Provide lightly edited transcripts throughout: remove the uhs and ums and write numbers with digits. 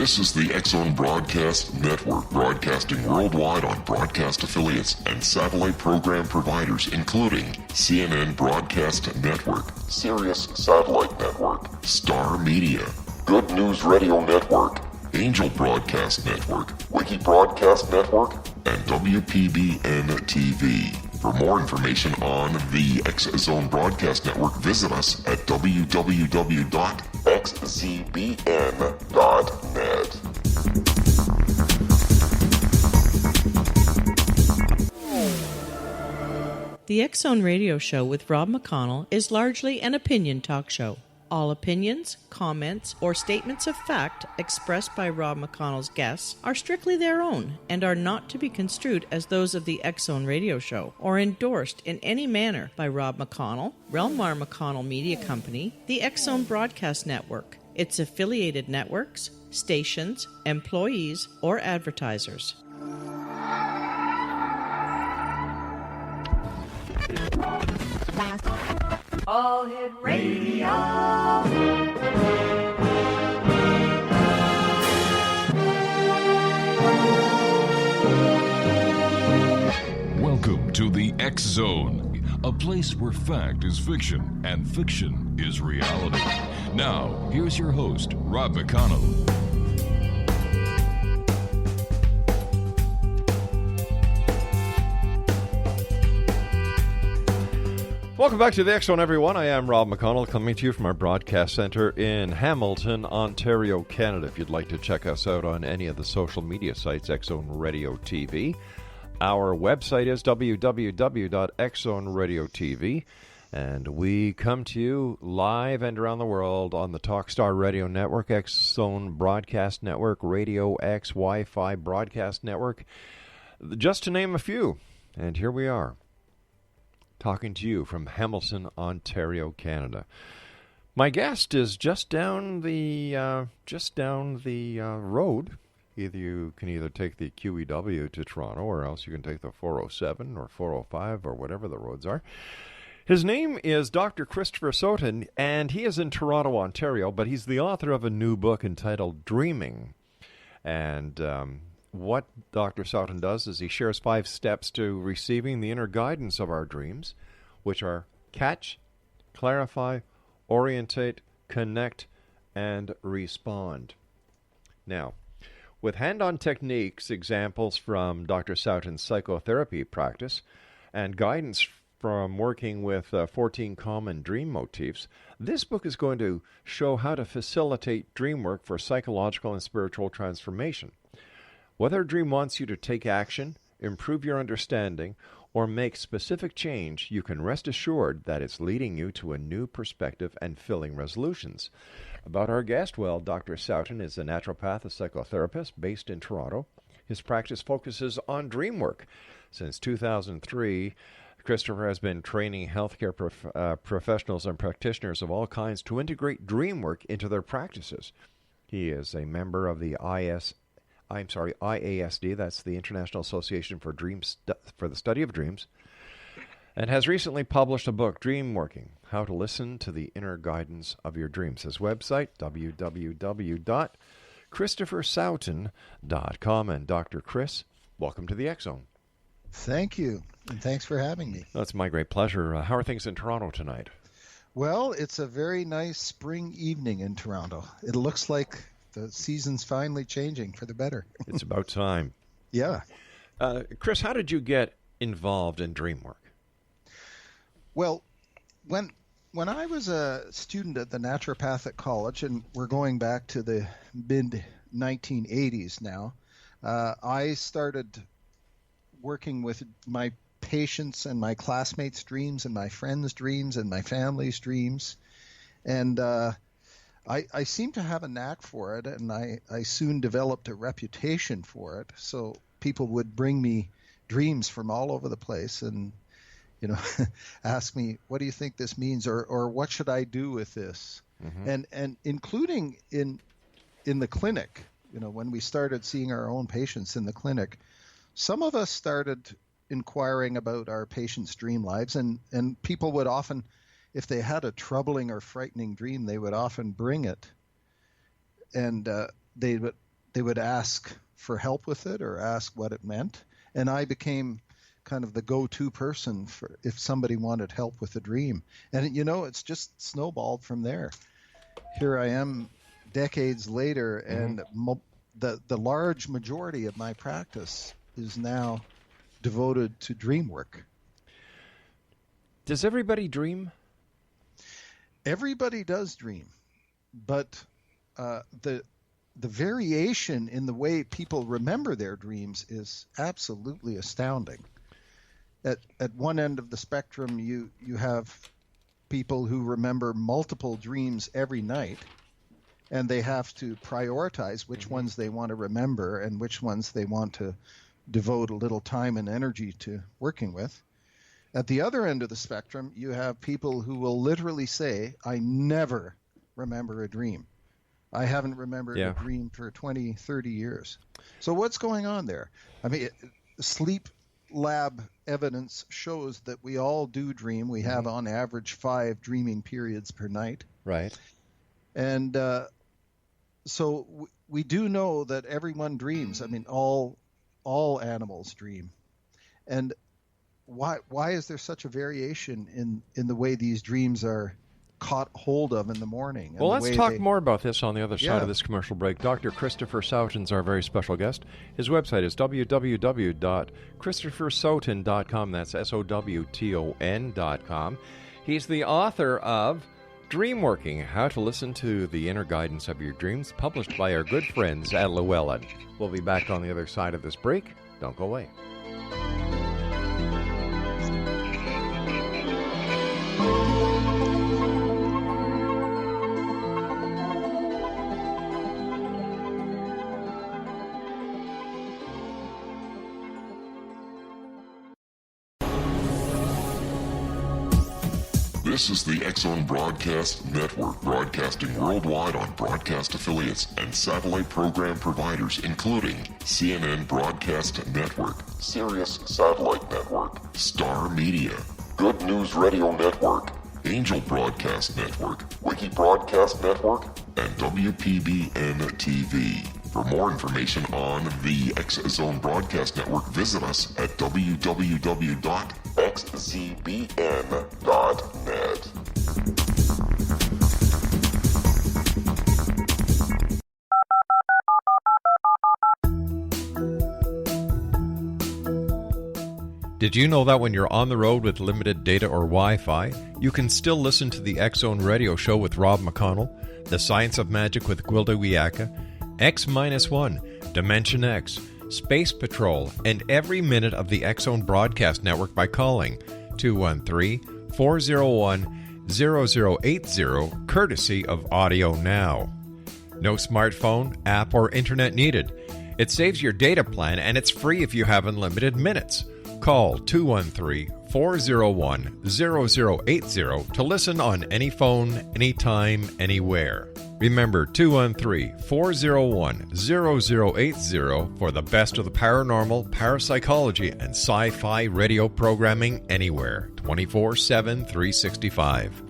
This is the X-Zone Broadcast Network, broadcasting worldwide on broadcast affiliates and satellite program providers, including CNN Broadcast Network, Sirius Satellite Network, Star Media, Good News Radio Network, Angel Broadcast Network, Wiki Broadcast Network, and WPBN TV. For more information on the X-Zone Broadcast Network, visit us at www.xzbn.net. The X-Zone Radio Show with Rob McConnell is largely an opinion talk show. All opinions, comments, or statements of fact expressed by Rob McConnell's guests are strictly their own and are not to be construed as those of the X-Zone Radio Show or endorsed in any manner by Rob McConnell, Relmar McConnell Media Company, the X-Zone Broadcast Network, its affiliated networks, stations, employees, or advertisers. All Hit Radio. Welcome to the X-Zone, a place where fact is fiction and fiction is reality. Now, here's your host, Rob McConnell. Welcome back to the X-Zone, everyone. I am Rob McConnell, coming to you from our broadcast center in Hamilton, Ontario, Canada. If you'd like to check us out on any of the social media sites, X-Zone Radio TV. Our website is www.xzoneradiotv, and we come to you live and around the world on the Talkstar Radio Network, X-Zone Broadcast Network, Radio X, Wi-Fi Broadcast Network, just to name a few. And here we are, talking to you from Hamilton, Ontario, Canada. My guest is just down the road. You can take the QEW to Toronto, or else you can take the 407 or 405 or whatever the roads are. His name is Dr. Christopher Sowton, and he is in Toronto, Ontario, but he's the author of a new book entitled Dreaming. And what Dr. Sowton does is he shares 5 steps to receiving the inner guidance of our dreams, which are catch, clarify, orientate, connect, and respond. Now, with hand-on techniques, examples from Dr. Sowton's psychotherapy practice, and guidance from working with 14 common dream motifs, this book is going to show how to facilitate dream work for psychological and spiritual transformation. Whether a dream wants you to take action, improve your understanding, or make specific change, you can rest assured that it's leading you to a new perspective and filling resolutions. About our guest, well, Dr. Sowton is a naturopath, a psychotherapist based in Toronto. His practice focuses on dream work. Since 2003, Christopher has been training healthcare professionals and practitioners of all kinds to integrate dream work into their practices. He is a member of the IASD, that's the International Association for for the Study of Dreams, and has recently published a book, Dreamworking, How to Listen to the Inner Guidance of Your Dreams. His website, www.christophersowton.com. And Dr. Chris, welcome to the X-Zone. Thank you, and thanks for having me. That's my great pleasure. How are things in Toronto tonight? Well, it's a very nice spring evening in Toronto. It looks like the season's finally changing for the better. It's about time. Yeah. Chris, how did you get involved in dream work? Well, when I was a student at the Naturopathic College, and we're going back to the mid-1980s now, I started working with my patients and my classmates' dreams and my friends' dreams and my family's dreams. And I seem to have a knack for it, and I soon developed a reputation for it. So people would bring me dreams from all over the place and, ask me, what do you think this means? Or what should I do with this? Mm-hmm. And including in the clinic, when we started seeing our own patients in the clinic, some of us started inquiring about our patients' dream lives, and people would often, if they had a troubling or frightening dream, they would often bring it. And they would they would ask for help with it or ask what it meant. And I became kind of the go-to person for if somebody wanted help with a dream. And, it's just snowballed from there. Here I am decades later, and the large majority of my practice is now devoted to dream work. Does everybody dream? Everybody does dream, but the variation in the way people remember their dreams is absolutely astounding. At one end of the spectrum, you have people who remember multiple dreams every night, and they have to prioritize which ones they want to remember and which ones they want to devote a little time and energy to working with. At the other end of the spectrum, you have people who will literally say, I never remember a dream. I haven't remembered a dream for 20, 30 years. So what's going on there? I mean, sleep lab evidence shows that we all do dream. We have on average 5 dreaming periods per night. Right. And so we do know that everyone dreams. I mean, all animals dream. And why is there such a variation in the way these dreams are caught hold of in the morning? Well, let's talk more about this on the other side of this commercial break. Dr. Christopher Sowton's our very special guest. His website is www.christophersowton.com. That's SOWTON.com. He's the author of Dreamworking, How to Listen to the Inner Guidance of Your Dreams, published by our good friends at Llewellyn. We'll be back on the other side of this break. Don't go away. This is the X-Zone Broadcast Network, broadcasting worldwide on broadcast affiliates and satellite program providers, including CNN Broadcast Network, Sirius Satellite Network, Star Media, Good News Radio Network, Angel Broadcast Network, Wiki Broadcast Network, and WPBN TV. For more information on the X-Zone Broadcast Network, visit us at www.xzbn.net. Did you know that when you're on the road with limited data or Wi-Fi, you can still listen to the X-Zone Radio Show with Rob McConnell, The Science of Magic with Gwilda Wiyaka, X-1, Dimension X, Space Patrol, and every minute of the X-Zone Broadcast Network by calling 213-401-0080, courtesy of Audio Now. No smartphone, app, or internet needed. It saves your data plan, and it's free if you have unlimited minutes. Call 213-401-0080 to listen on any phone, anytime, anywhere. Remember, 213-401-0080 for the best of the paranormal, parapsychology, and sci-fi radio programming anywhere, 24/7, 365.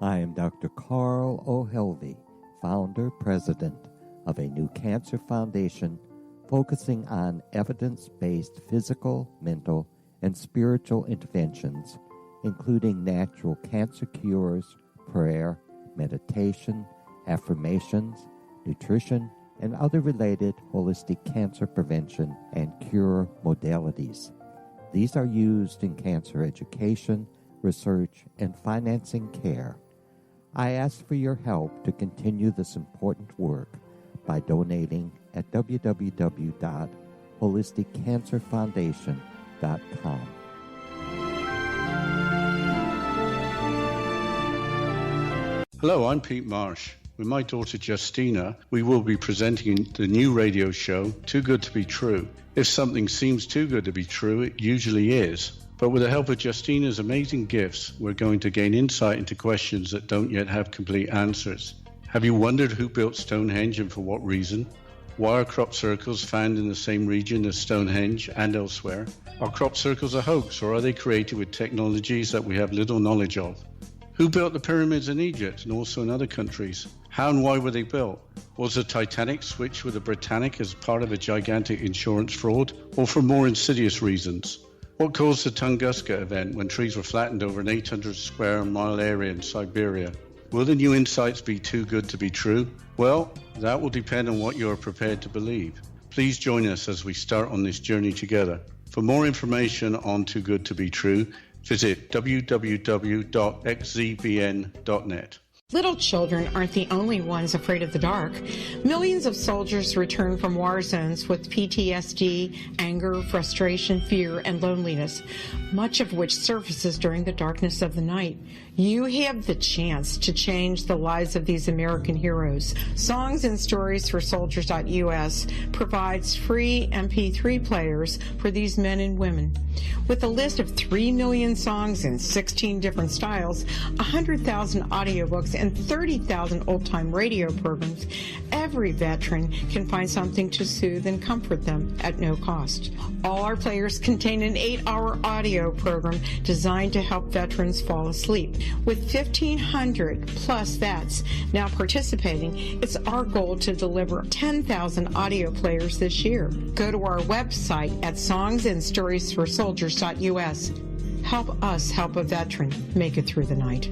I am Dr. Carl O'Helvey, founder, president of a new cancer foundation focusing on evidence-based physical, mental, and spiritual interventions, including natural cancer cures, prayer, meditation, affirmations, nutrition, and other related holistic cancer prevention and cure modalities. These are used in cancer education, research, and financing care. I ask for your help to continue this important work by donating at www.holisticcancerfoundation.com. Hello, I'm Pete Marsh. With my daughter Justina, we will be presenting the new radio show, Too Good to Be True. If something seems too good to be true, it usually is. But with the help of Justina's amazing gifts, we're going to gain insight into questions that don't yet have complete answers. Have you wondered who built Stonehenge and for what reason? Why are crop circles found in the same region as Stonehenge and elsewhere? Are crop circles a hoax, or are they created with technologies that we have little knowledge of? Who built the pyramids in Egypt and also in other countries? How and why were they built? Was the Titanic switched with the Britannic as part of a gigantic insurance fraud, or for more insidious reasons? What caused the Tunguska event when trees were flattened over an 800 square mile area in Siberia? Will the new insights be too good to be true? Well, that will depend on what you are prepared to believe. Please join us as we start on this journey together. For more information on Too Good to Be True, visit www.xzbn.net. Little children aren't the only ones afraid of the dark. Millions of soldiers return from war zones with PTSD, anger, frustration, fear, and loneliness, much of which surfaces during the darkness of the night. You have the chance to change the lives of these American heroes. Songs and Stories for Soldiers.us provides free MP3 players for these men and women. With a list of 3 million songs in 16 different styles, 100,000 audiobooks, and 30,000 old-time radio programs, every veteran can find something to soothe and comfort them at no cost. All our players contain an 8-hour audio program designed to help veterans fall asleep. With 1,500 plus vets now participating, it's our goal to deliver 10,000 audio players this year. Go to our website at songsandstoriesforsoldiers.us. Help us help a veteran make it through the night.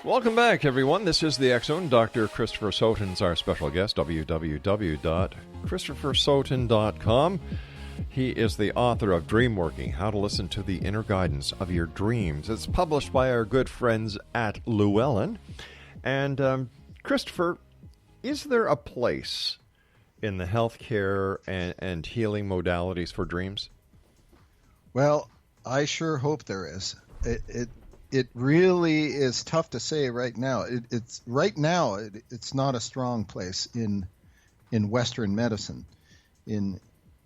Welcome back, everyone. This is the X-Zone. Dr. Christopher Sowton's our special guest, www.christophersowton.com. He is the author of Dreamworking, How to Listen to the Inner Guidance of Your Dreams. It's published by our good friends at Llewellyn. And, Christopher, is there a place in the healthcare and healing modalities for dreams? Well, I sure hope there is. It really is tough to say right now. It's not a strong place in Western medicine, in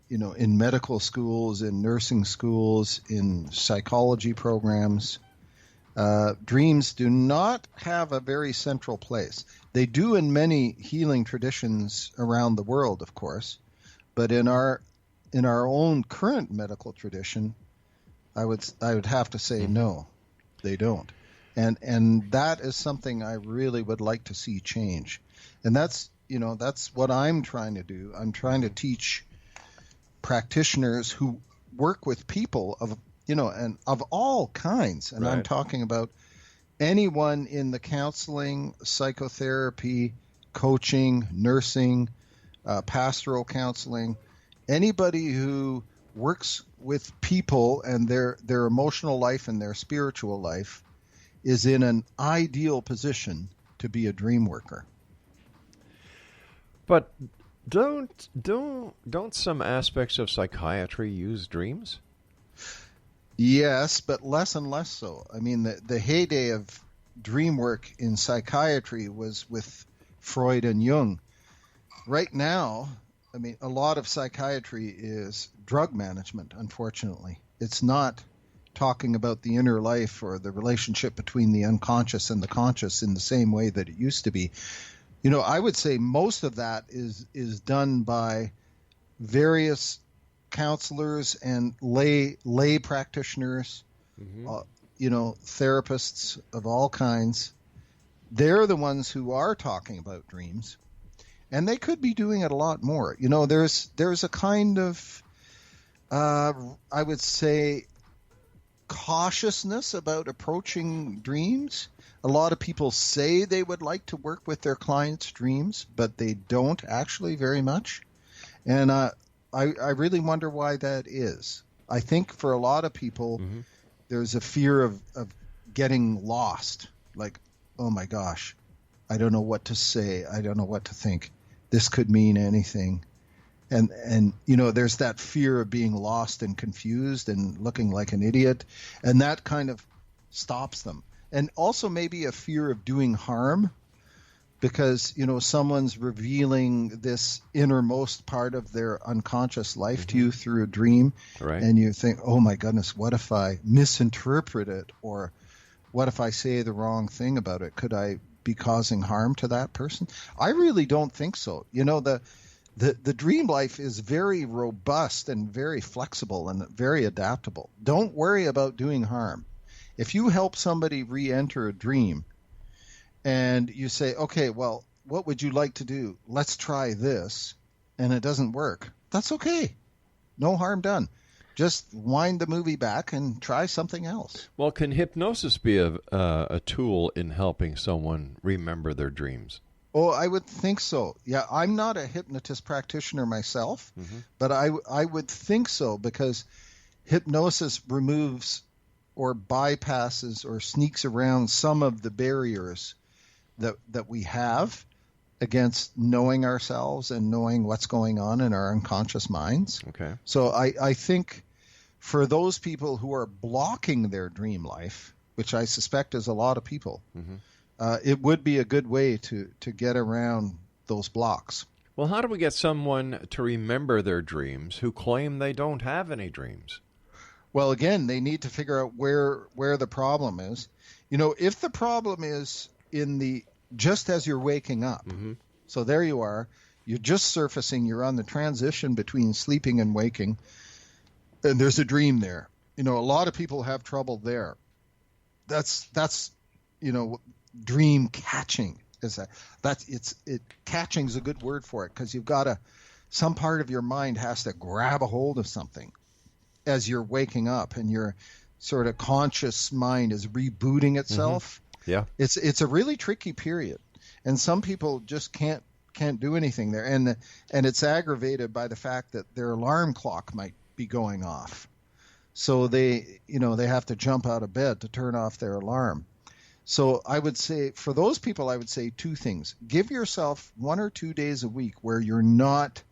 medical schools, in nursing schools, in psychology programs. Dreams do not have a very central place. They do in many healing traditions around the world, of course, but in our own current medical tradition, I would have to say no. They don't. And that is something I really would like to see change. And that's what I'm trying to do. I'm trying to teach practitioners who work with people of all kinds. And right. I'm talking about anyone in the counseling, psychotherapy, coaching, nursing, pastoral counseling, anybody who works with people and their emotional life and their spiritual life is in an ideal position to be a dream worker. But don't some aspects of psychiatry use dreams? Yes, but less and less so. I mean, the heyday of dream work in psychiatry was with Freud and Jung. Right now, I mean, a lot of psychiatry is drug management, unfortunately. It's not talking about the inner life or the relationship between the unconscious and the conscious in the same way that it used to be. I would say most of that is done by various counselors and lay practitioners, therapists of all kinds. They're the ones who are talking about dreams. And they could be doing it a lot more. There's a kind of, I would say, cautiousness about approaching dreams. A lot of people say they would like to work with their clients' dreams, but they don't actually very much. And I really wonder why that is. I think for a lot of people, there's a fear of getting lost. Like, oh my gosh, I don't know what to say. I don't know what to think. This could mean anything. And there's that fear of being lost and confused and looking like an idiot. And that kind of stops them. And also maybe a fear of doing harm. because, someone's revealing this innermost part of their unconscious life to you through a dream. Right. And you think, oh my goodness, what if I misinterpret it? Or what if I say the wrong thing about it? Could I be causing harm to that person? I really don't think so. The dream life is very robust and very flexible and very adaptable. Don't worry about doing harm. If you help somebody re-enter a dream, and you say, okay, well, what would you like to do? Let's try this, and it doesn't work. That's okay. No harm done. Just wind the movie back and try something else. Well, can hypnosis be a tool in helping someone remember their dreams? Oh, I would think so. Yeah, I'm not a hypnotist practitioner myself, but I would think so, because hypnosis removes or bypasses or sneaks around some of the barriers that we have against knowing ourselves and knowing what's going on in our unconscious minds. Okay. So I think for those people who are blocking their dream life, which I suspect is a lot of people, it would be a good way to get around those blocks. Well, how do we get someone to remember their dreams who claim they don't have any dreams? Well, again, they need to figure out where the problem is. If the problem is just as you're waking up. So there you are. You're just surfacing. You're on the transition between sleeping and waking. And there's a dream there. A lot of people have trouble there. That's dream catching. Catching's a good word for it, because you've got some part of your mind has to grab a hold of something as you're waking up, and your sort of conscious mind is rebooting itself. Yeah. It's a really tricky period, and some people just can't do anything there, and it's aggravated by the fact that their alarm clock might be going off, so they have to jump out of bed to turn off their alarm. So I would say for those people, I would say two things: give yourself 1 or 2 days a week where you're not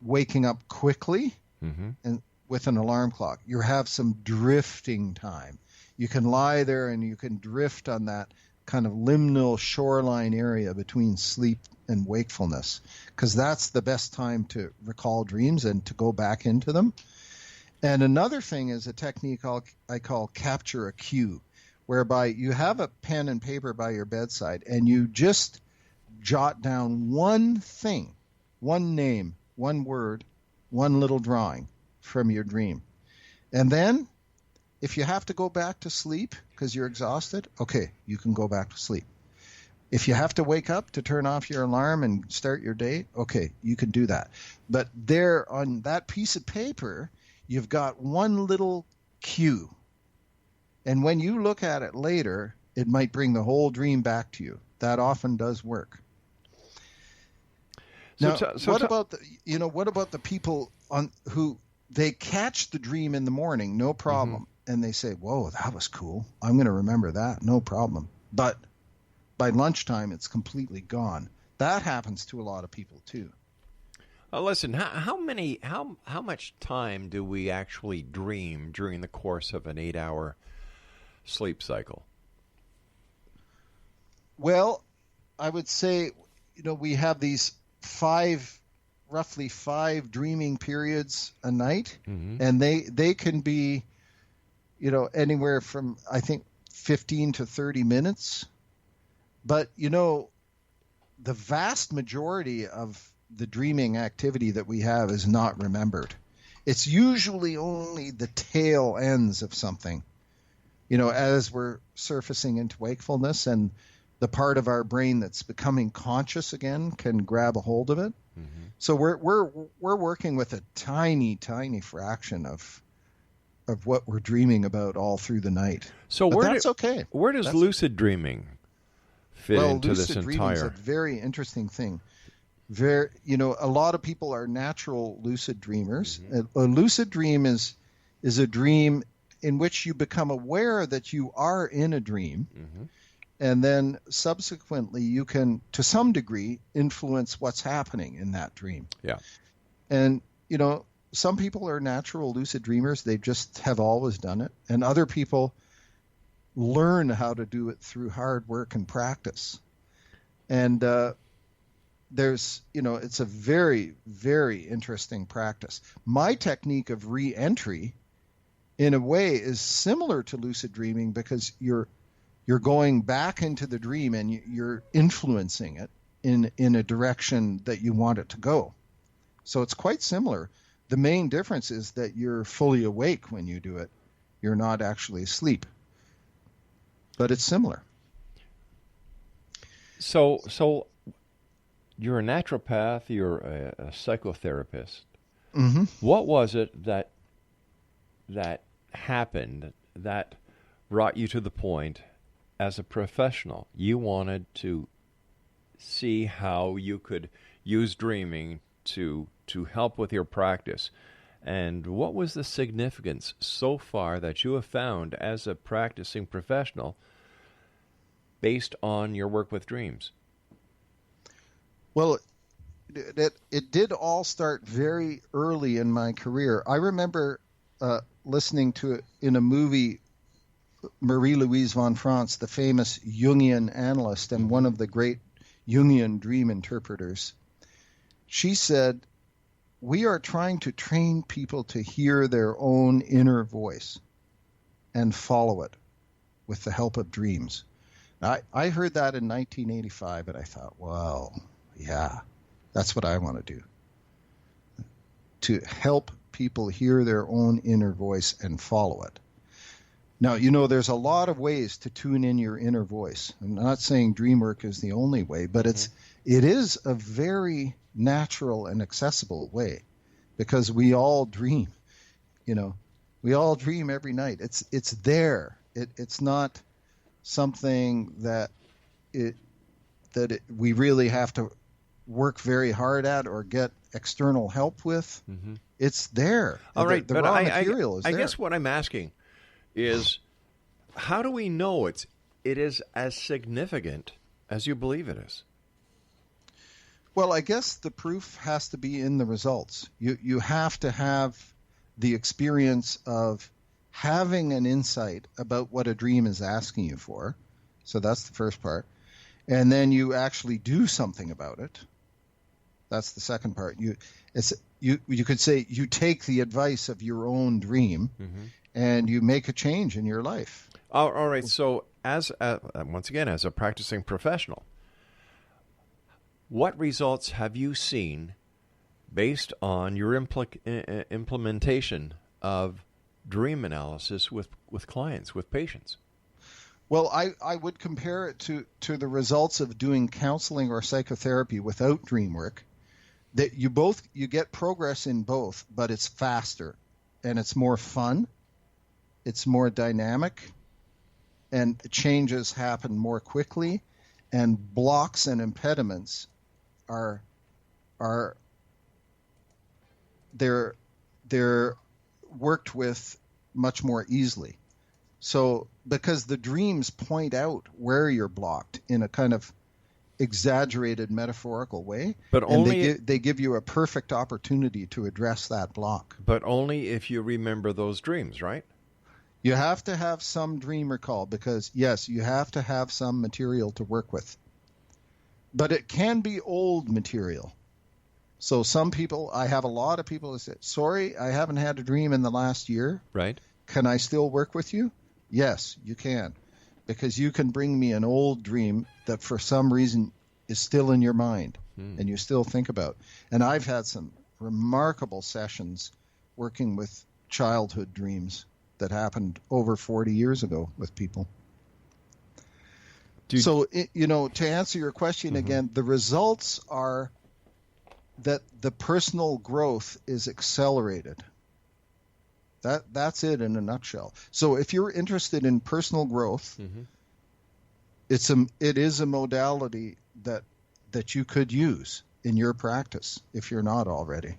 waking up quickly and with an alarm clock. You have some drifting time. You can lie there and you can drift on that kind of liminal shoreline area between sleep and wakefulness, because that's the best time to recall dreams and to go back into them. And another thing is a technique I call capture a cue, whereby you have a pen and paper by your bedside and you just jot down one thing, one name, one word, one little drawing from your dream. And then if you have to go back to sleep because you're exhausted, okay, you can go back to sleep. If you have to wake up to turn off your alarm and start your day, okay, you can do that. But there on that piece of paper, you've got one little cue. And when you look at it later, it might bring the whole dream back to you. That often does work. Now, what about the people who they catch the dream in the morning, no problem, and they say, "Whoa, that was cool. I'm going to remember that, no problem." But by lunchtime, it's completely gone. That happens to a lot of people too. Listen, how much time do we actually dream during the course of an 8-hour sleep cycle? Well, I would say, we have these roughly five dreaming periods a night, and they can be, anywhere from, I think, 15 to 30 minutes. But, the vast majority of the dreaming activity that we have is not remembered. It's usually only the tail ends of something, as we're surfacing into wakefulness, and the part of our brain that's becoming conscious again can grab a hold of it. So we're working with a tiny fraction of what we're dreaming about all through the night. So that's okay. Where does lucid dreaming fit into this lucid dreaming is a entire? very interesting thing. A lot of people are natural lucid dreamers. A lucid dream is a dream in which you become aware that you are in a dream, and then subsequently you can, to some degree, influence what's happening in that dream. Yeah. And, some people are natural lucid dreamers. They just have always done it. And other people learn how to do it through hard work and practice. And there's, it's a very, very interesting practice. My technique of re-entry, in a way, is similar to lucid dreaming because you're going back into the dream and you're influencing it in a direction that you want it to go. So it's quite similar. The main difference is that you're fully awake when you do it. You're not actually asleep. But it's similar. So you're a naturopath, you're a psychotherapist. Mm-hmm. What was it that happened that brought you to the point as a professional you wanted to see how you could use dreaming to help with your practice? And what was the significance so far that you have found as a practicing professional based on your work with dreams? Well, it did all start very early in my career. I remember listening to it in a movie, Marie-Louise von France, the famous Jungian analyst and one of the great Jungian dream interpreters. She said, "We are trying to train people to hear their own inner voice and follow it with the help of dreams." I heard that in 1985, and I thought, well, yeah, that's what I want to do. To help people hear their own inner voice and follow it. Now, there's a lot of ways to tune in your inner voice. I'm not saying dream work is the only way, but it is a very natural and accessible way because we all dream. We all dream every night. It's there. It's not something that we really have to work very hard at or get external help with. Mm-hmm. It's there. All right, the but raw material is there. I guess what I'm asking is, how do we know it is as significant as you believe it is? Well, I guess the proof has to be in the results. You have to have the experience of having an insight about what a dream is asking you for. So that's the first part. And then you actually do something about it. That's the second part. You could say you take the advice of your own dream and you make a change in your life. All right. So once again, as a practicing professional, what results have you seen based on your implementation of dream analysis with clients, with patients? Well, I would compare it to the results of doing counseling or psychotherapy without dream work. That you get progress in both, but it's faster and it's more fun, it's more dynamic, and changes happen more quickly, and blocks and impediments are they're worked with much more easily. So because the dreams point out where you're blocked in a kind of exaggerated metaphorical way, but only they give you a perfect opportunity to address that block. But only if you remember those dreams, right? You have to have some dream recall because, yes, you have to have some material to work with. But it can be old material. So I have a lot of people who say, sorry, I haven't had a dream in the last year. Right. Can I still work with you? Yes, you can. Because you can bring me an old dream that for some reason is still in your mind and you still think about. And I've had some remarkable sessions working with childhood dreams that happened over 40 years ago with people. So, to answer your question again, the results are that the personal growth is accelerated. That's it in a nutshell. So if you're interested in personal growth, it is a modality that you could use in your practice if you're not already.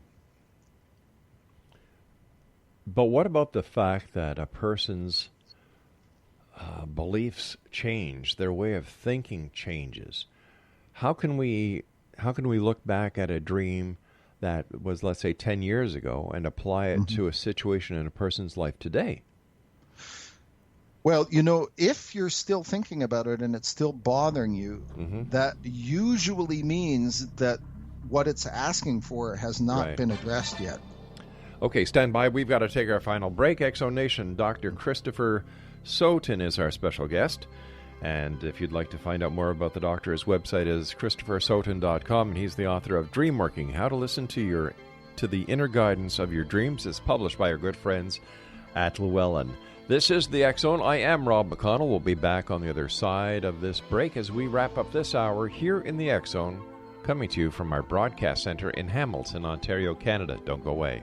But what about the fact that a person's beliefs change, their way of thinking changes? How can we look back at a dream that was, let's say, 10 years ago and apply it to a situation in a person's life today? Well, if you're still thinking about it and it's still bothering you, that usually means that what it's asking for has not been addressed yet. Okay, stand by. We've got to take our final break. Exonation, Dr. Christopher Sowton is our special guest. And if you'd like to find out more about the doctor, his website is ChristopherSowton.com, and he's the author of Dreamworking, How to Listen to the Inner Guidance of Your Dreams. It's published by our good friends at Llewellyn. This is the X Zone. I am Rob McConnell. We'll be back on the other side of this break as we wrap up this hour here in the X Zone, coming to you from our broadcast center in Hamilton, Ontario, Canada. Don't go away.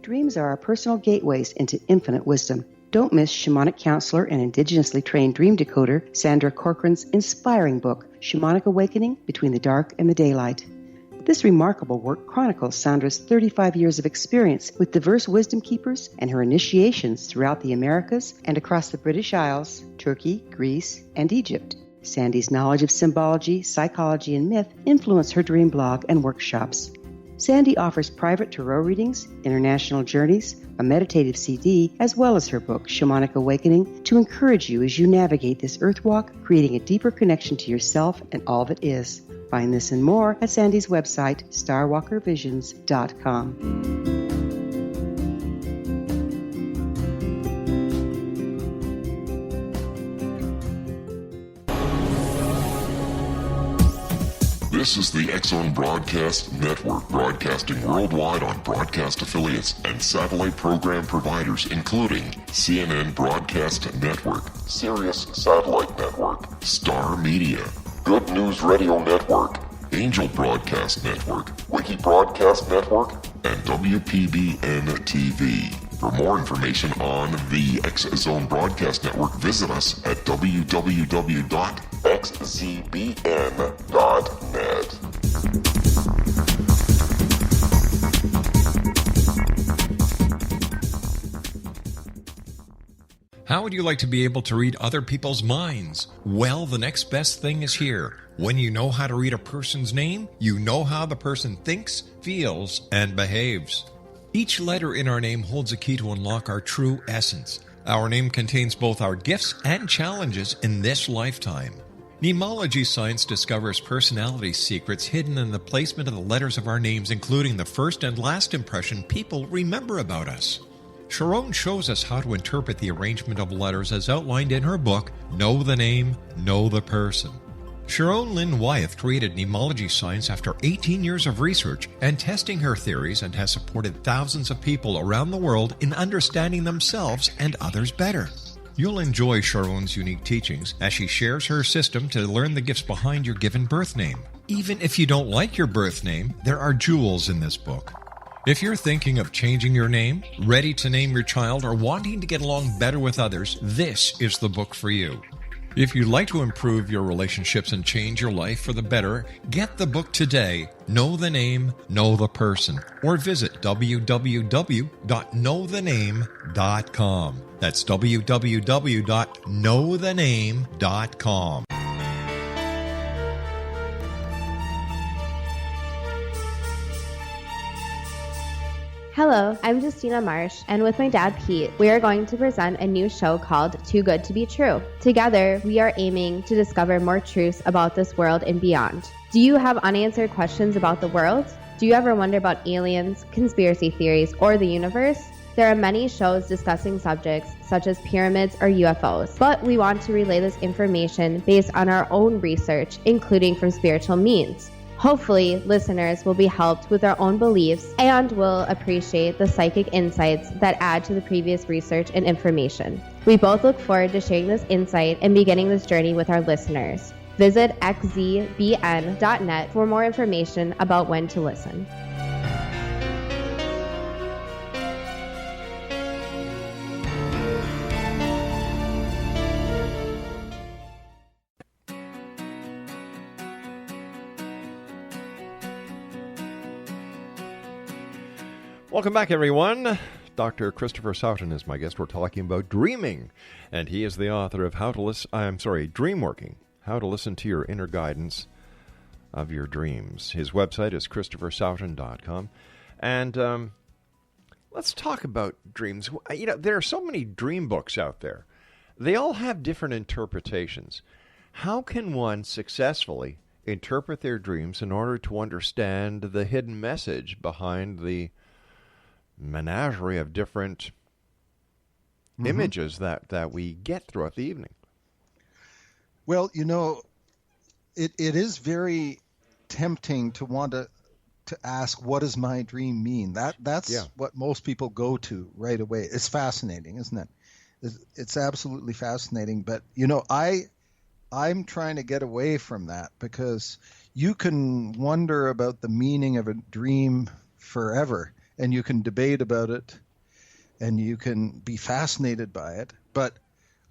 Dreams are our personal gateways into infinite wisdom. Don't miss shamanic counselor and indigenously trained dream decoder Sandra Corcoran's inspiring book, Shamanic Awakening Between the Dark and the Daylight. This remarkable work chronicles Sandra's 35 years of experience with diverse wisdom keepers and her initiations throughout the Americas and across the British Isles, Turkey, Greece, and Egypt. Sandy's knowledge of symbology, psychology, and myth influence her dream blog and workshops. Sandy offers private tarot readings, international journeys, a meditative CD, as well as her book, Shamanic Awakening, to encourage you as you navigate this earth walk, creating a deeper connection to yourself and all that is. Find this and more at Sandy's website, starwalkervisions.com. This is the X-Zone Broadcast Network, broadcasting worldwide on broadcast affiliates and satellite program providers, including CNN Broadcast Network, Sirius Satellite Network, Star Media, Good News Radio Network, Angel Broadcast Network, Wiki Broadcast Network, and WPBN TV. For more information on the X-Zone Broadcast Network, visit us at www.xzbn.net. How would you like to be able to read other people's minds? Well, the next best thing is here. When you know how to read a person's name, you know how the person thinks, feels, and behaves. Each letter in our name holds a key to unlock our true essence. Our name contains both our gifts and challenges in this lifetime. Mnemology science discovers personality secrets hidden in the placement of the letters of our names, including the first and last impression people remember about us. Sharon shows us how to interpret the arrangement of letters as outlined in her book, Know the Name, Know the Person. Sharon Lynn Wyeth created mnemology science after 18 years of research and testing her theories, and has supported thousands of people around the world in understanding themselves and others better. You'll enjoy Sharon's unique teachings as she shares her system to learn the gifts behind your given birth name. Even if you don't like your birth name, there are jewels in this book. If you're thinking of changing your name, ready to name your child, or wanting to get along better with others, this is the book for you. If you'd like to improve your relationships and change your life for the better, get the book today, Know the Name, Know the Person, or visit www.knowthename.com. That's www.knowthename.com. Hello, I'm Justina Marsh, and with my dad Pete, we are going to present a new show called Too Good to Be True. Together, we are aiming to discover more truths about this world and beyond. Do you have unanswered questions about the world? Do you ever wonder about aliens, conspiracy theories, or the universe? There are many shows discussing subjects such as pyramids or UFOs, but we want to relay this information based on our own research, including from spiritual means. Hopefully, listeners will be helped with their own beliefs and will appreciate the psychic insights that add to the previous research and information. We both look forward to sharing this insight and beginning this journey with our listeners. Visit xzbn.net for more information about when to listen. Welcome back, everyone. Dr. Christopher Sowton is my guest. We're talking about dreaming, and he is the author of Dreamworking, How to Listen to Your Inner Guidance of Your Dreams. His website is ChristopherSowton.com. And let's talk about dreams. You know, there are so many dream books out there. They all have different interpretations. How can one successfully interpret their dreams in order to understand the hidden message behind the menagerie of different images that we get throughout the evening? Well, you know, it is very tempting to want to ask, what does my dream mean? That's what most people go to right away. It's fascinating, isn't it? It's absolutely fascinating. But, you know, I'm trying to get away from that, because you can wonder about the meaning of a dream forever, and you can debate about it, and you can be fascinated by it. But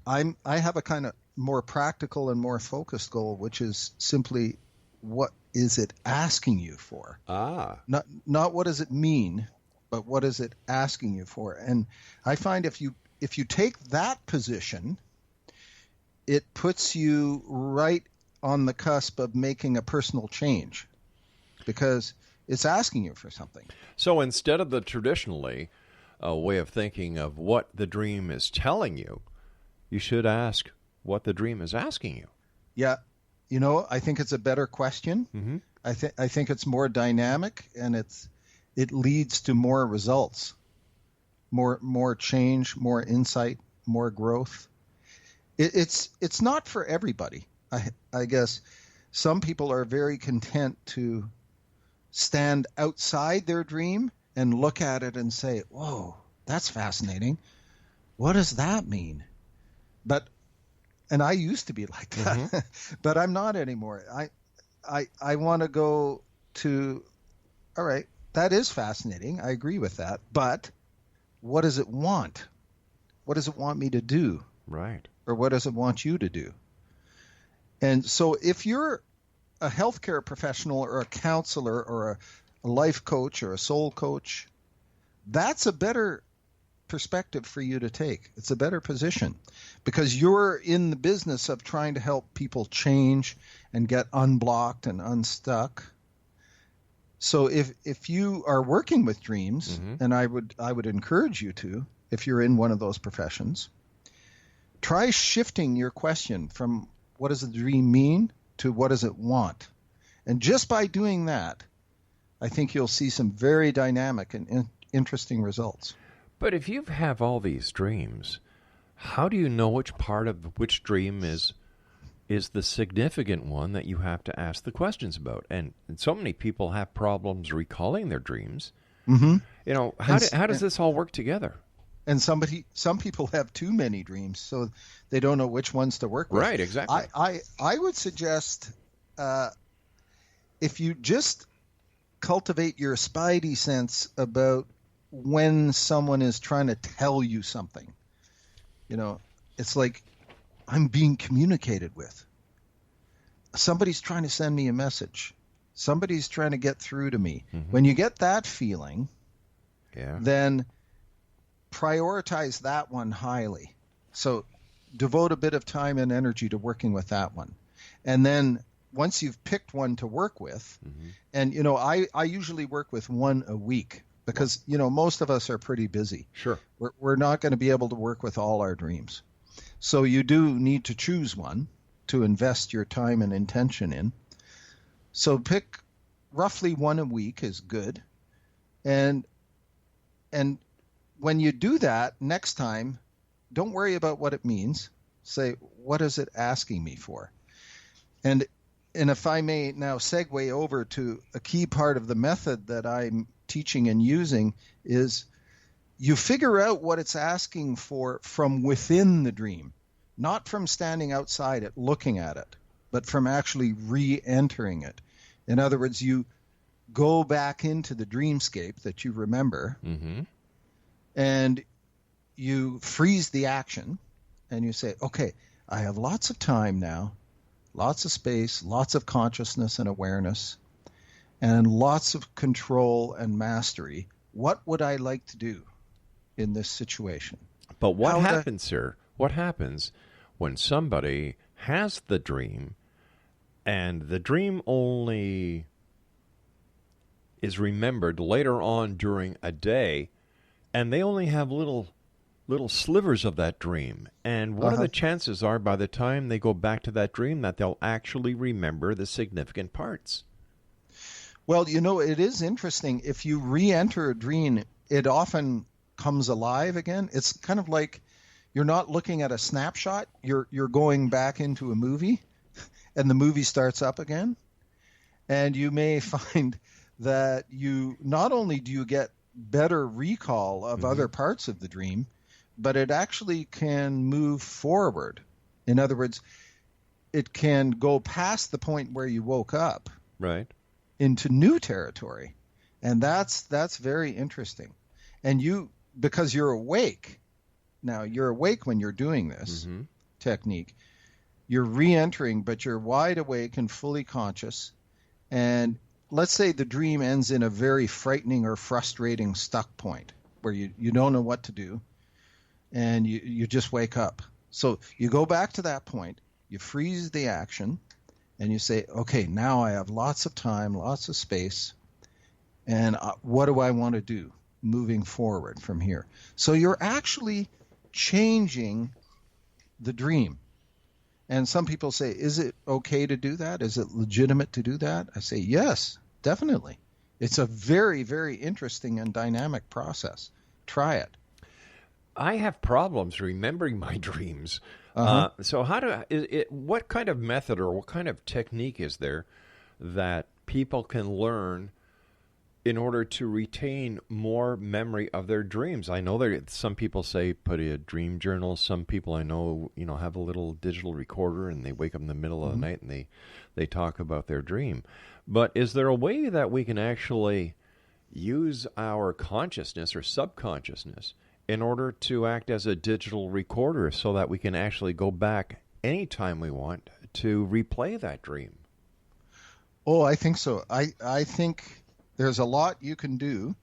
I have a kind of more practical and more focused goal, which is simply, what is it asking you for? Not what does it mean, but what is it asking you for? And I find if you take that position, it puts you right on the cusp of making a personal change, because it's asking you for something. So instead of the traditionally way of thinking of what the dream is telling you, you should ask what the dream is asking you. Yeah. You know, I think it's a better question. Mm-hmm. I think it's more dynamic, and it leads to more results, more change, more insight, more growth. It's not for everybody. I guess some people are very content to stand outside their dream and look at it and say, whoa, that's fascinating. What does that mean? And I used to be like that, but I'm not anymore. I want to go to, all right, that is fascinating. I agree with that. But what does it want? What does it want me to do? Right. Or what does it want you to do? And so if you're a healthcare professional or a counselor or a life coach or a soul coach, that's a better perspective for you to take. It's a better position, because you're in the business of trying to help people change and get unblocked and unstuck. So if you are working with dreams, and I would encourage you to, if you're in one of those professions, try shifting your question from what does the dream mean to what does it want. And just by doing that, I think you'll see some very dynamic and interesting results. But if you have all these dreams, how do you know which part of which dream is the significant one that you have to ask the questions about? And so many people have problems recalling their dreams. You know, how does this all work together? And some people have too many dreams, so they don't know which ones to work with. Right, exactly. I would suggest if you just cultivate your spidey sense about when someone is trying to tell you something. You know, it's like I'm being communicated with. Somebody's trying to send me a message. Somebody's trying to get through to me. When you get that feeling, then prioritize that one highly. So devote a bit of time and energy to working with that one. And then once you've picked one to work with, and, you know, I usually work with one a week, because, you know, most of us are pretty busy. Sure. We're not going to be able to work with all our dreams. So you do need to choose one to invest your time and intention in. So pick roughly one a week is good. And when you do that, next time, don't worry about what it means. Say, what is it asking me for? And if I may now segue over to a key part of the method that I'm teaching and using, is you figure out what it's asking for from within the dream, not from standing outside it, looking at it, but from actually re-entering it. In other words, you go back into the dreamscape that you remember, and you freeze the action, and you say, okay, I have lots of time now, lots of space, lots of consciousness and awareness, and lots of control and mastery what would I like to do in this situation? But what happens, sir? What happens when somebody has the dream and the dream only is remembered later on during a day, and they only have little slivers of that dream? And what are the chances are by the time they go back to that dream that they'll actually remember the significant parts? Well, it is interesting. If you re-enter a dream, it often comes alive again. It's kind of like you're not looking at a snapshot. You're going back into a movie, and the movie starts up again. And you may find that you not only do you get better recall of other parts of the dream, but it actually can move forward. In other words, it can go past the point where you woke up, right, into new territory. And that's very interesting. And because you're awake, now you're awake when you're doing this technique, you're re-entering, but you're wide awake and fully conscious. And let's say the dream ends in a very frightening or frustrating stuck point where you don't know what to do, and you just wake up. So you go back to that point, you freeze the action, and you say, okay, now I have lots of time, lots of space, and what do I want to do moving forward from here? So you're actually changing the dream. And some people say, is it okay to do that? Is it legitimate to do that? I say, yes, definitely. It's a very, very interesting and dynamic process. Try it. I have problems remembering my dreams. So what kind of method or what kind of technique is there that people can learn in order to retain more memory of their dreams? I know that some people say put a dream journal. Some people I know, have a little digital recorder, and they wake up in the middle of the night and they talk about their dream. But is there a way that we can actually use our consciousness or subconsciousness in order to act as a digital recorder so that we can actually go back anytime we want to replay that dream? Oh, I think so. I think there's a lot you can do.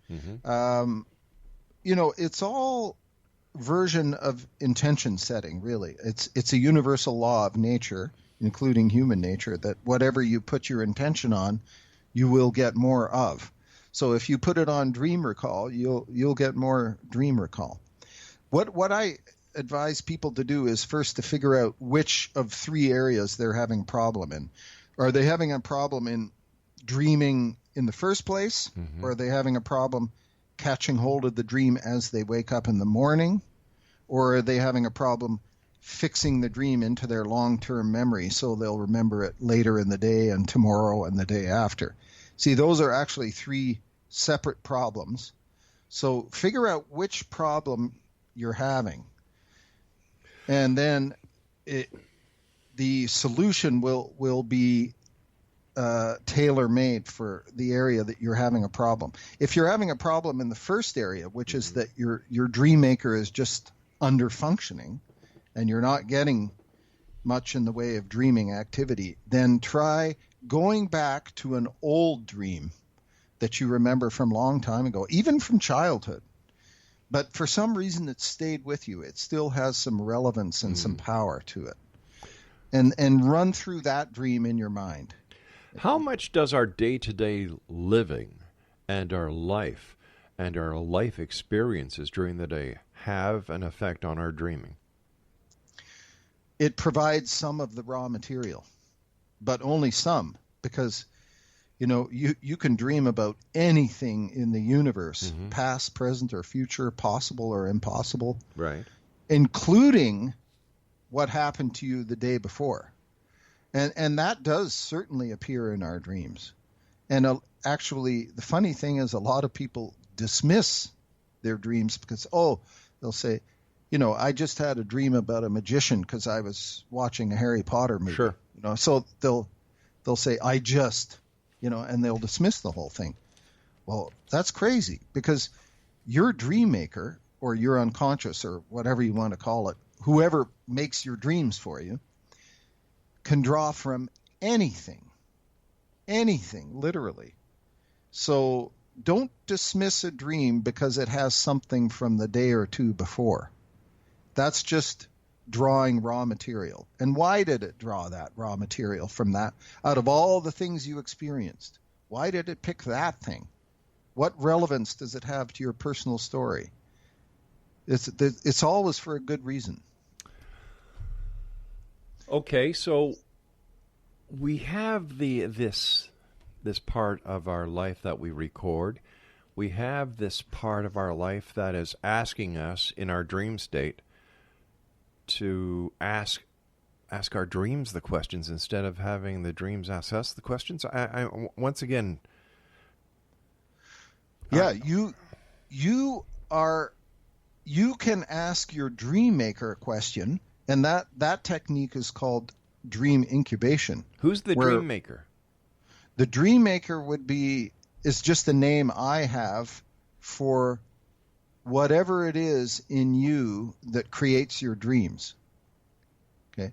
It's all version of intention setting, really. It's a universal law of nature, including human nature, that whatever you put your intention on, you will get more of. So if you put it on dream recall, you'll get more dream recall. What I advise people to do is first to figure out which of three areas they're having a problem in. Are they having a problem in dreaming in the first place? Or are they having a problem catching hold of the dream as they wake up in the morning? Or are they having a problem fixing the dream into their long-term memory so they'll remember it later in the day and tomorrow and the day after? See, those are actually three separate problems. So figure out which problem you're having. And then the solution will be tailor-made for the area that you're having a problem. If you're having a problem in the first area, which is that your dream maker is just under-functioning and you're not getting much in the way of dreaming activity, then try going back to an old dream that you remember from a long time ago, even from childhood. But for some reason it stayed with you. It still has some relevance and some power to it. And run through that dream in your mind. How much does our day-to-day living and our life experiences during the day have an effect on our dreaming? It provides some of the raw material, but only some, because you can dream about anything in the universe, past, present, or future, possible or impossible, right, including what happened to you the day before. And that does certainly appear in our dreams. And actually, the funny thing is a lot of people dismiss their dreams because, they'll say, I just had a dream about a magician because I was watching a Harry Potter movie. Sure. So they'll say, I just, and they'll dismiss the whole thing. Well, that's crazy, because your dream maker, or your unconscious, or whatever you want to call it, whoever makes your dreams for you, can draw from anything, literally. So don't dismiss a dream because it has something from the day or two before. That's just drawing raw material. And why did it draw that raw material from that? Out of all the things you experienced, why did it pick that thing? What relevance does it have to your personal story? It's always for a good reason. Okay, so we have this part of our life that we record. We have this part of our life that is asking us in our dream state to ask our dreams the questions instead of having the dreams ask us the questions. I once again. Yeah, you can ask your dream maker a question, and that technique is called dream incubation. Who's the dream maker? The dream maker is just the name I have for whatever it is in you that creates your dreams. Okay.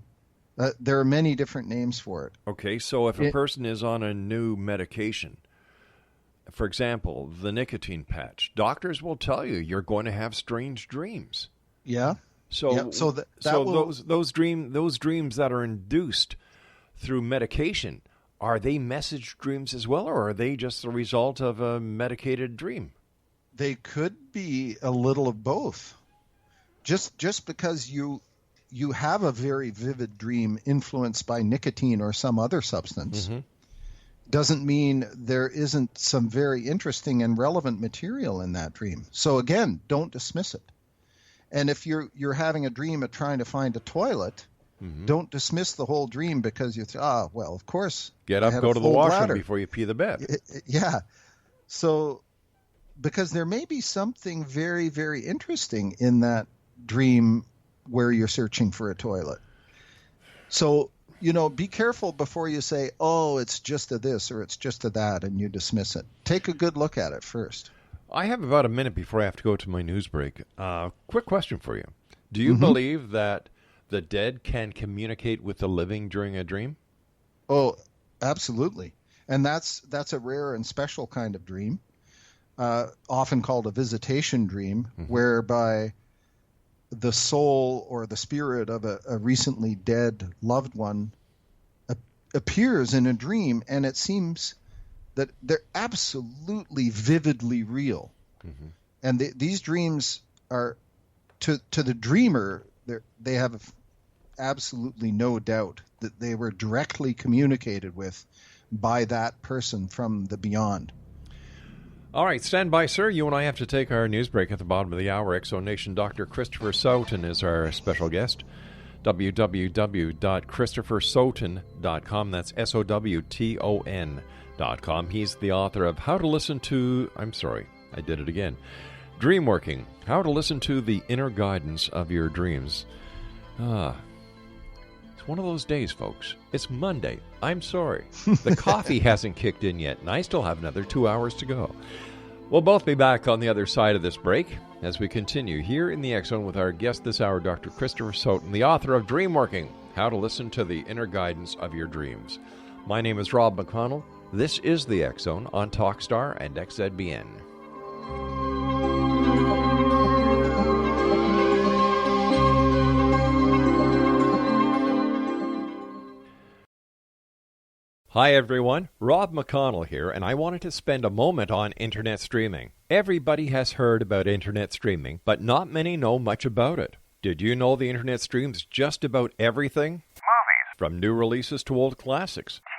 There are many different names for it. Okay, so if a person is on a new medication, for example, the nicotine patch, doctors will tell you you're going to have strange dreams. Yeah. So those dreams that are induced through medication, are they message dreams as well, or are they just the result of a medicated dream? They could be a little of both. Just because you have a very vivid dream influenced by nicotine or some other substance doesn't mean there isn't some very interesting and relevant material in that dream. So again, don't dismiss it. And if you're having a dream of trying to find a toilet, don't dismiss the whole dream because you think, well, of course. Get up, go to the washroom before you pee the bed. Yeah. So, because there may be something very, very interesting in that dream where you're searching for a toilet. So, be careful before you say, it's just a this or it's just a that, and you dismiss it. Take a good look at it first. I have about a minute before I have to go to my news break. Quick question for you. Do you believe that the dead can communicate with the living during a dream? Oh, absolutely. And that's a rare and special kind of dream, often called a visitation dream, whereby the soul or the spirit of a recently dead loved one appears in a dream, and it seems that they're absolutely vividly real. And these dreams are, to the dreamer, they have absolutely no doubt that they were directly communicated with by that person from the beyond. All right, stand by, sir. You and I have to take our news break at the bottom of the hour. Exonation Dr. Christopher Sowton is our special guest. www.christophersowton.com. That's SOWTON.com. He's the author of Dreamworking, How to Listen to the Inner Guidance of Your Dreams. It's one of those days, folks. It's Monday. I'm sorry. The coffee hasn't kicked in yet, and I still have another 2 hours to go. We'll both be back on the other side of this break as we continue here in the X-Zone with our guest this hour, Dr. Christopher Sowton, the author of Dreamworking, How to Listen to the Inner Guidance of Your Dreams. My name is Rob McConnell. This is the X-Zone on Talkstar and XZBN. Hi everyone, Rob McConnell here, and I wanted to spend a moment on internet streaming. Everybody has heard about internet streaming, but not many know much about it. Did you know the internet streams just about everything? Movies. From new releases to old classics. TV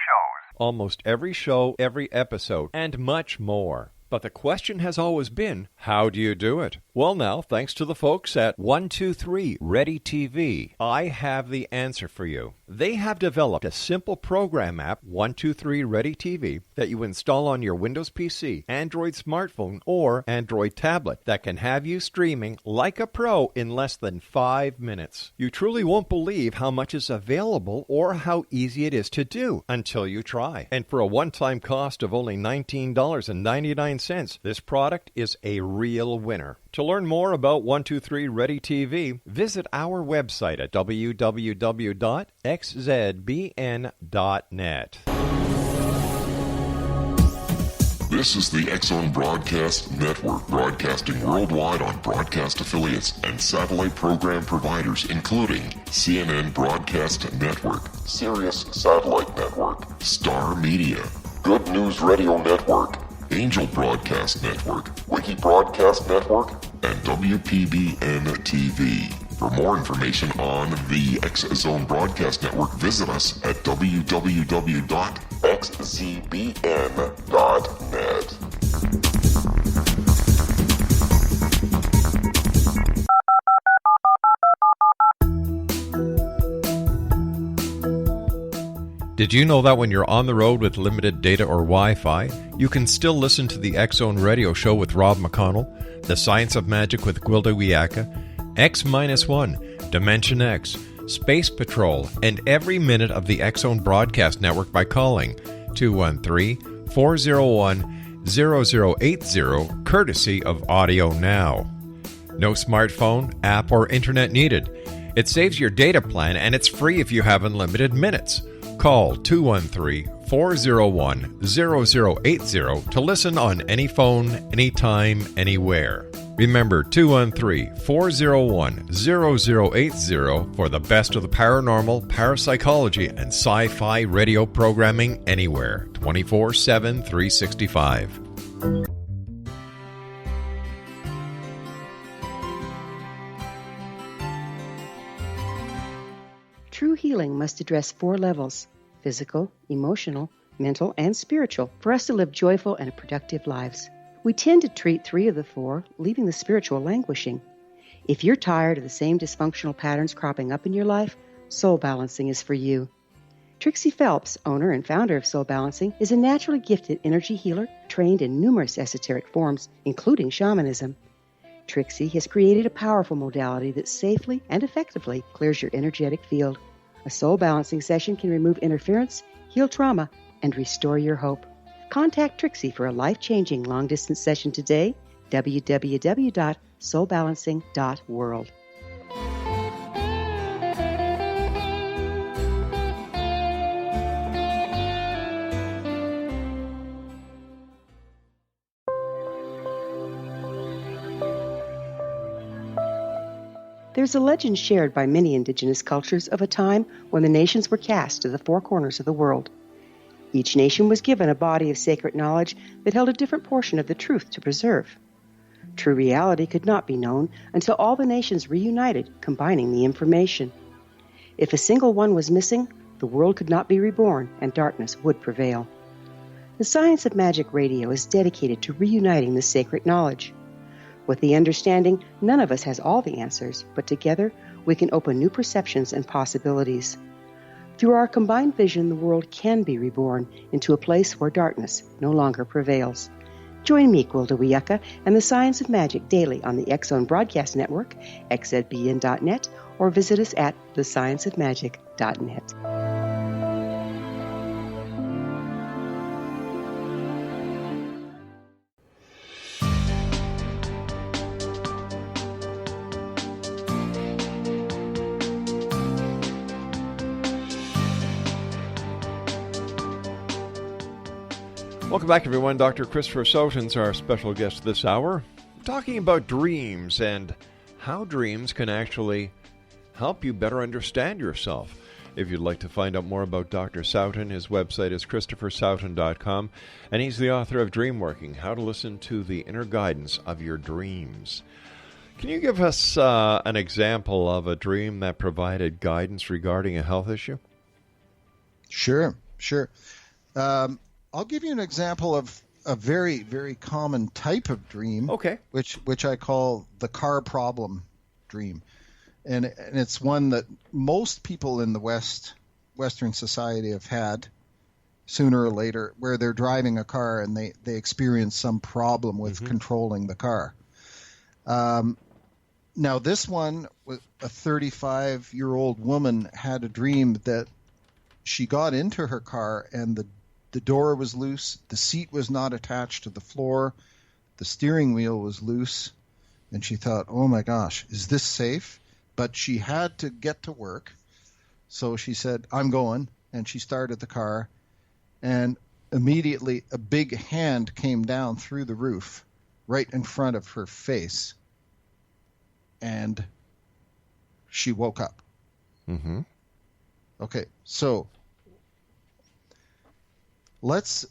shows. Almost every show, every episode, and much more. But the question has always been, how do you do it? Well now, thanks to the folks at 123 Ready TV, I have the answer for you. They have developed a simple program app, 123 Ready TV, that you install on your Windows PC, Android smartphone, or Android tablet that can have you streaming like a pro in less than 5 minutes. You truly won't believe how much is available or how easy it is to do until you try. And for a one-time cost of only $19.99, this product is a real winner. To learn more about 123 Ready TV, visit our website at www.xzbn.net. This is the X-Zone Broadcast Network, broadcasting worldwide on broadcast affiliates and satellite program providers, including CNN Broadcast Network, Sirius Satellite Network, Star Media, Good News Radio Network, Angel Broadcast Network, Wiki Broadcast Network, and WPBN TV. For more information on the X-Zone Broadcast Network, visit us at www.xzbn.net. Did you know that when you're on the road with limited data or Wi-Fi, you can still listen to the X-Zone Radio Show with Rob McConnell, The Science of Magic with Gwilda Wiyaka, X-1, Dimension X, Space Patrol, and every minute of the X-Zone Broadcast Network by calling 213-401-0080, courtesy of Audio Now. No smartphone, app, or internet needed. It saves your data plan, and it's free if you have unlimited minutes. Call 213-401-0080 to listen on any phone, anytime, anywhere. Remember 213-401-0080 for the best of the paranormal, parapsychology, and sci-fi radio programming anywhere, 24/7, 365. True healing must address 4 levels: physical, emotional, mental, and spiritual, for us to live joyful and productive lives. We tend to treat 3 of the 4, leaving the spiritual languishing. If you're tired of the same dysfunctional patterns cropping up in your life, Soul Balancing is for you. Trixie Phelps, owner and founder of Soul Balancing, is a naturally gifted energy healer trained in numerous esoteric forms, including shamanism. Trixie has created a powerful modality that safely and effectively clears your energetic field. A soul balancing session can remove interference, heal trauma, and restore your hope. Contact Trixie for a life-changing long-distance session today, www.soulbalancing.world. There's a legend shared by many indigenous cultures of a time when the nations were cast to the 4 corners of the world. Each nation was given a body of sacred knowledge that held a different portion of the truth to preserve. True reality could not be known until all the nations reunited, combining the information. If a single one was missing, the world could not be reborn and darkness would prevail. The Science of Magic Radio is dedicated to reuniting the sacred knowledge. With the understanding, none of us has all the answers, but together we can open new perceptions and possibilities. Through our combined vision, the world can be reborn into a place where darkness no longer prevails. Join me, Gwilda Wiyaka, and the Science of Magic daily on the X-Zone Broadcast Network, xzbn.net, or visit us at thescienceofmagic.net. Welcome back, everyone. Dr. Christopher Sowton's our special guest this hour. We're talking about dreams and how dreams can actually help you better understand yourself. If you'd like to find out more about Dr. Sowton, his website is ChristopherSowton.com, and he's the author of Dreamworking, How to Listen to the Inner Guidance of Your Dreams. Can you give us an example of a dream that provided guidance regarding a health issue? Sure. I'll give you an example of a very, very common type of dream, which I call the car problem dream. And it's one that most people in the Western society have had sooner or later, where they're driving a car and they experience some problem with controlling the car. Now, this one, a 35-year-old woman had a dream that she got into her car and the door was loose, the seat was not attached to the floor, the steering wheel was loose, and she thought, oh my gosh, is this safe? But she had to get to work, so she said, I'm going, and she started the car, and immediately a big hand came down through the roof right in front of her face, and she woke up. Mm-hmm. Okay, so let's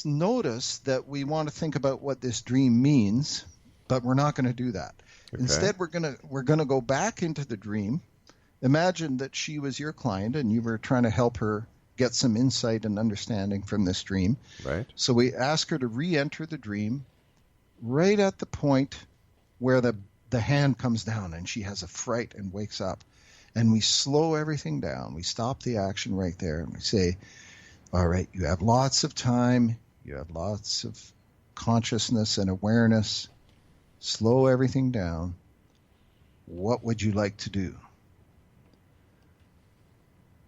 notice that we want to think about what this dream means, but we're not going to do that. Okay. Instead, we're going to go back into the dream. Imagine that she was your client and you were trying to help her get some insight and understanding from this dream. Right. So we ask her to re-enter the dream right at the point where the hand comes down and she has a fright and wakes up. And we slow everything down. We stop the action right there and we say, all right, you have lots of time. You have lots of consciousness and awareness. Slow everything down. What would you like to do?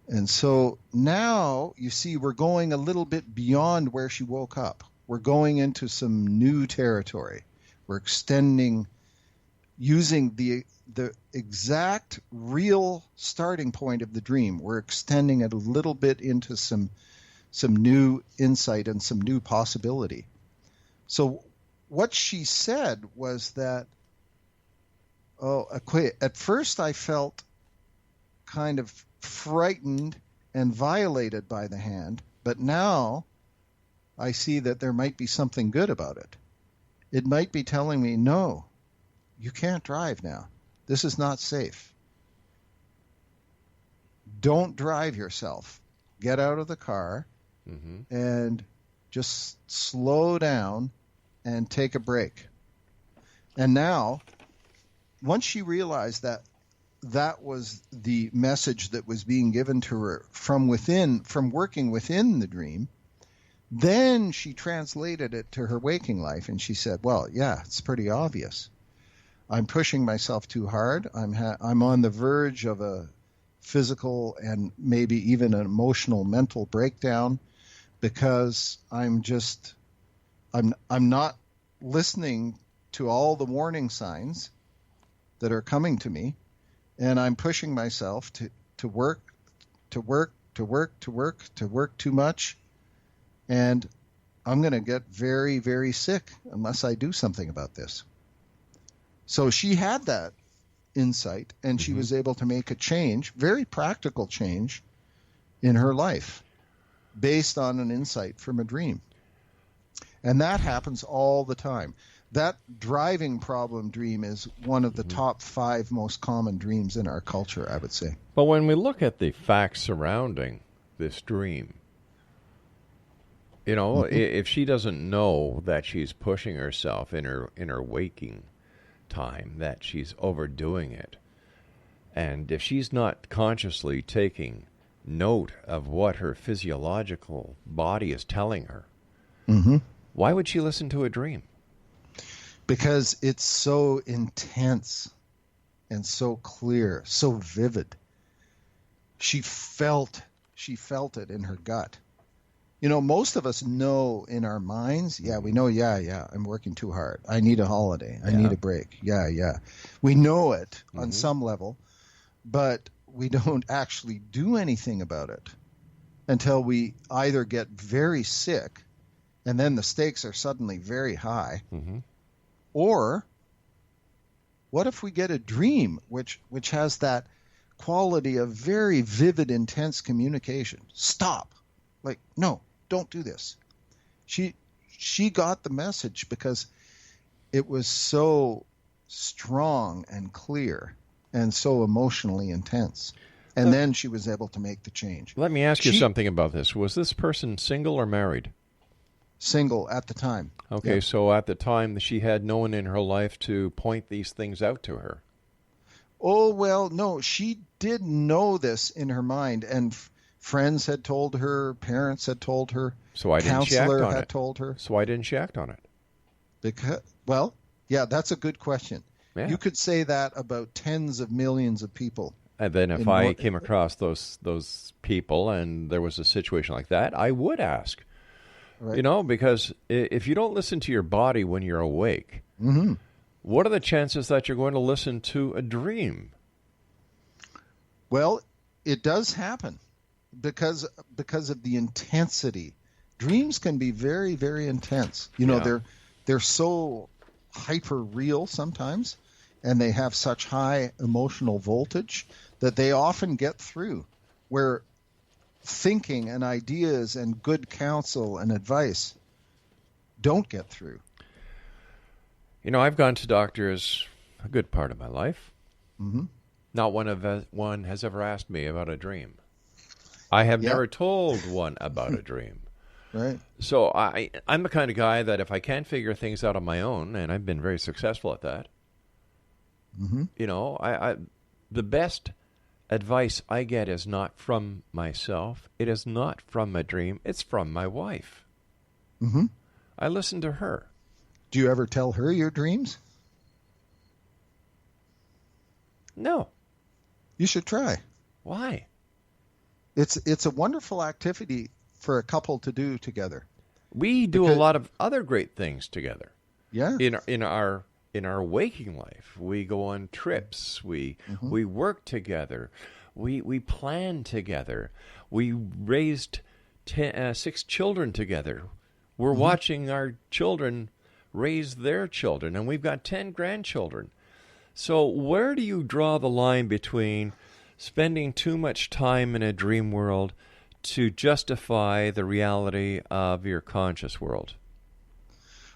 And so now, you see, we're going a little bit beyond where she woke up. We're going into some new territory. We're extending, using the exact real starting point of the dream. We're extending it a little bit into some new insight and some new possibility. So what she said was that, at first I felt kind of frightened and violated by the hand, but now I see that there might be something good about it. It might be telling me, no, you can't drive now. This is not safe. Don't drive yourself. Get out of the car and just slow down and take a break. And now, once she realized that that was the message that was being given to her from within, from working within the dream, then she translated it to her waking life, and she said, well, yeah, it's pretty obvious. I'm pushing myself too hard. I'm on the verge of a physical and maybe even an emotional mental breakdown because I'm not listening to all the warning signs that are coming to me. And I'm pushing myself to work too much. And I'm going to get very, very sick unless I do something about this. So she had that insight, and she was able to make a change, very practical change in her life based on an insight from a dream. And that happens all the time. That driving problem dream is one of the top 5 most common dreams in our culture, I would say. But when we look at the facts surrounding this dream, you know, if she doesn't know that she's pushing herself in her waking time, that she's overdoing it, and if she's not consciously taking note of what her physiological body is telling her, why would she listen to a dream? Because it's so intense and so clear, so vivid. She felt it in her gut. You know, most of us know in our minds, we know, I'm working too hard. I need a holiday. I need a break. We know it on some level, but we don't actually do anything about it until we either get very sick and then the stakes are suddenly very high, or what if we get a dream which has that quality of very vivid, intense communication? Stop. Like, no, don't do this. She got the message because it was so strong and clear and so emotionally intense. And then she was able to make the change. Let me ask you something about this. Was this person single or married? Single at the time. Okay, so at the time she had no one in her life to point these things out to her. Oh, well, no, she did know this in her mind, and friends had told her, parents had told her, so why didn't she act on counselor had it? told her. So why didn't she act on it? Because, well, yeah, that's a good question. Yeah. You could say that about tens of millions of people. And then if I came across those people and there was a situation like that, I would ask. Right. You know, because if you don't listen to your body when you're awake, what are the chances that you're going to listen to a dream? Well, it does happen because of the intensity dreams can be very, very intense. They're so hyper real sometimes, and they have such high emotional voltage that they often get through, where thinking and ideas and good counsel and advice don't get through. I've gone to doctors a good part of my life. Mm-hmm. Not one has ever asked me about a dream. I have never told one about a dream. Right. So I'm the kind of guy that if I can't figure things out on my own, and I've been very successful at that, mm-hmm. The best advice I get is not from myself. It is not from a dream. It's from my wife. Mm-hmm. I listen to her. Do you ever tell her your dreams? No. You should try. Why? It's a wonderful activity for a couple to do together. We do a lot of other great things together. Yeah. In our waking life, we go on trips. We work together. We plan together. We raised 6 children together. We're watching our children raise their children, and we've got 10 grandchildren. So where do you draw the line between spending too much time in a dream world to justify the reality of your conscious world?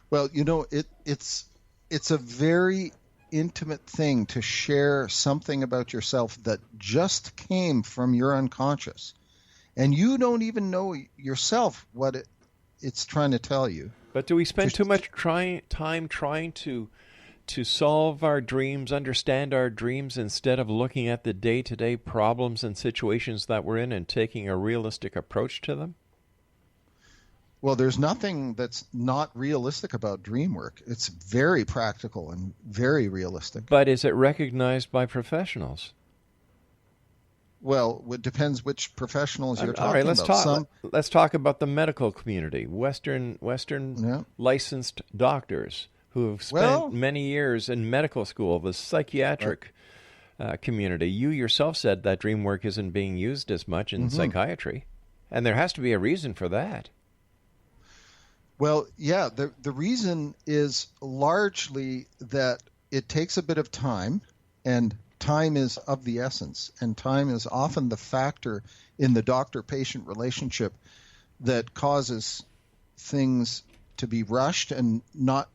Well, it's a very intimate thing to share something about yourself that just came from your unconscious, and you don't even know yourself what it's trying to tell you. But do we spend too much time trying to solve our dreams, understand our dreams, instead of looking at the day-to-day problems and situations that we're in and taking a realistic approach to them? Well, there's nothing that's not realistic about dream work. It's very practical and very realistic. But is it recognized by professionals? Well, it depends which professionals you're talking all right, about. Let's talk about the medical community. Western licensed doctors who have spent many years in medical school, the psychiatric community. You yourself said that dream work isn't being used as much in psychiatry, and there has to be a reason for that. Well, yeah, the reason is largely that it takes a bit of time, and time is of the essence, and time is often the factor in the doctor-patient relationship that causes things to be rushed and not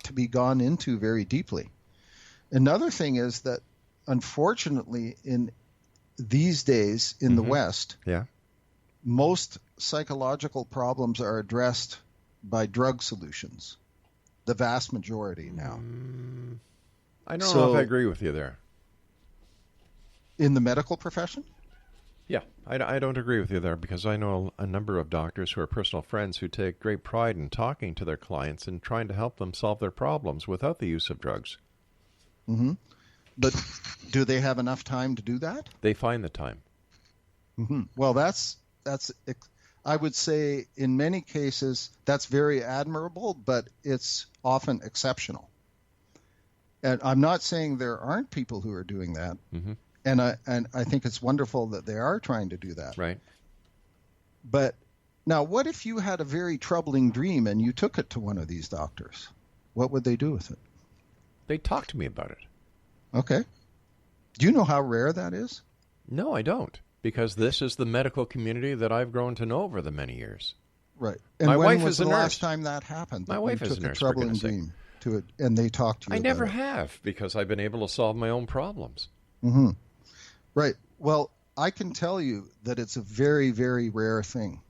to be gone into very deeply. Another thing is that, unfortunately, in these days in the West, most psychological problems are addressed by drug solutions, the vast majority now. I don't know if I agree with you there. In the medical profession? Yeah, I don't agree with you there, because I know a number of doctors who are personal friends who take great pride in talking to their clients and trying to help them solve their problems without the use of drugs. Mm-hmm. But do they have enough time to do that? They find the time. Mm-hmm. Well, that's I would say in many cases that's very admirable, but it's often exceptional. And I'm not saying there aren't people who are doing that. Mm-hmm. And I think it's wonderful that they are trying to do that. Right. But now, what if you had a very troubling dream and you took it to one of these doctors? What would they do with it? They'd talk to me about it. Okay. Do you know how rare that is? No, I don't, because this is the medical community that I've grown to know over the many years. Right. And my when wife was is a the nurse. last time that happened? My wife you is took a nurse, a troubling for goodness dream to it, and they talked to you I about never it. have, because I've been able to solve my own problems. Mm-hmm. Right. Well, I can tell you that it's a very, very rare thing.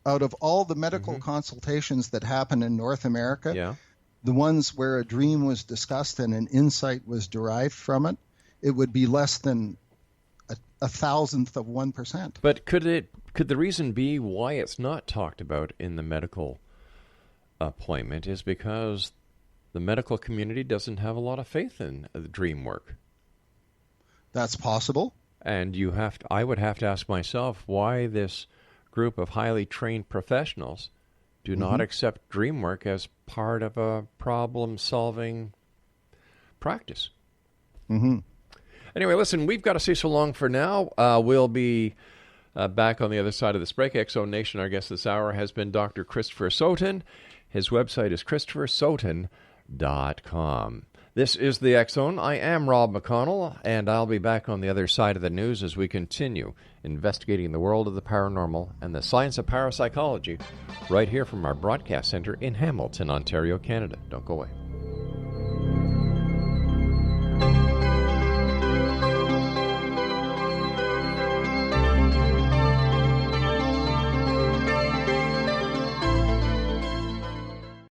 Out of all the medical consultations that happen in North America, the ones where a dream was discussed and an insight was derived from it, it would be less than a thousandth of 1%. But could the reason be why it's not talked about in the medical appointment is because the medical community doesn't have a lot of faith in the dream work? That's possible. And I would have to ask myself why this group of highly trained professionals do not accept dream work as part of a problem-solving practice. Mm-hmm. Anyway, listen, we've got to say so long for now. We'll be Back on the other side of this break, X-Zone Nation, our guest this hour has been Dr. Christopher Sowton. His website is ChristopherSowton.com. This is the X-Zone. I am Rob McConnell, and I'll be back on the other side of the news as we continue investigating the world of the paranormal and the science of parapsychology right here from our broadcast center in Hamilton, Ontario, Canada. Don't go away.